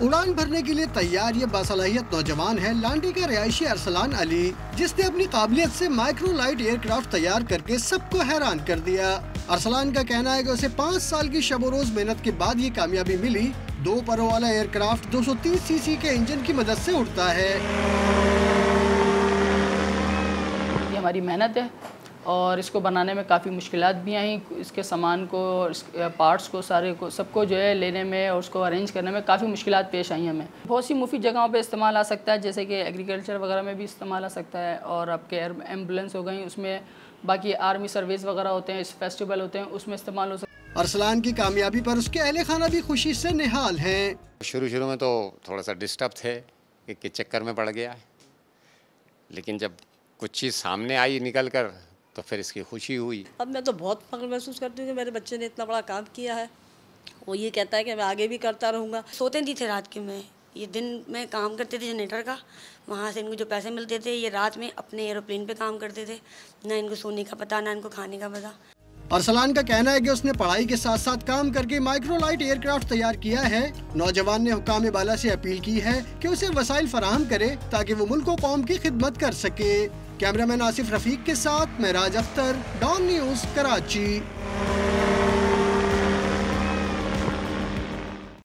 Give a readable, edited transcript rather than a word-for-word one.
उड़ान भरने के लिए तैयार ये बासलाहियत नौजवान है लांडी का रिहायशी अरसलान अली, जिसने अपनी काबिलियत से माइक्रो लाइट एयरक्राफ्ट तैयार करके सबको हैरान कर दिया। अरसलान का कहना है कि उसे 5 साल की शब रोज मेहनत के बाद ये कामयाबी मिली। 2 परों वाला एयरक्राफ्ट 230 सीसी के इंजन की मदद से उड़ता है। ये हमारी मेहनत है और इसको बनाने में काफ़ी मुश्किलात भी आई। इसके सामान को, पार्ट्स को, सारे को, सबको जो है लेने में और उसको अरेंज करने में काफ़ी मुश्किलात पेश आई हमें। बहुत सी मुफीद जगहों पे इस्तेमाल आ सकता है, जैसे कि एग्रीकल्चर वगैरह में भी इस्तेमाल आ सकता है, और आपके एम्बुलेंस हो गई उसमें, बाकी आर्मी सर्विस वगैरह होते हैं, फेस्टिवल होते हैं, उसमें इस्तेमाल हो सकता है। अरसलान की कामयाबी पर उसके अहले खाना भी खुशी से निहाल हैं। शुरू में तो थोड़ा सा डिस्टर्ब थे कि चक्कर में पड़ गया है, लेकिन जब कुछ चीज़ सामने आई निकल कर तो फिर इसकी खुशी हुई। अब मैं तो बहुत फख्र महसूस करती हूँ कि मेरे बच्चे ने इतना बड़ा काम किया है। वो ये कहता है कि मैं आगे भी करता रहूँगा। सोते नहीं थे रात के में, ये दिन में काम करते थे जनरेटर का, वहाँ से इनको जो पैसे मिलते थे ये रात में अपने एरोप्लेन पे काम करते थे। ना इनको सोने का पता, ना इनको खाने का पता। अरसलान का कहना है कि उसने पढ़ाई के साथ साथ काम करके माइक्रो लाइट एयरक्राफ्ट तैयार किया है। नौजवान ने हुक्काम बाला से अपील की है कि उसे वसाइल फराहम करे ताकि वो मुल्क और कौम की खिदमत कर सके। कैमरामैन आसिफ रफीक के साथ मैं राज अख्तर, डॉन न्यूज़, कराची।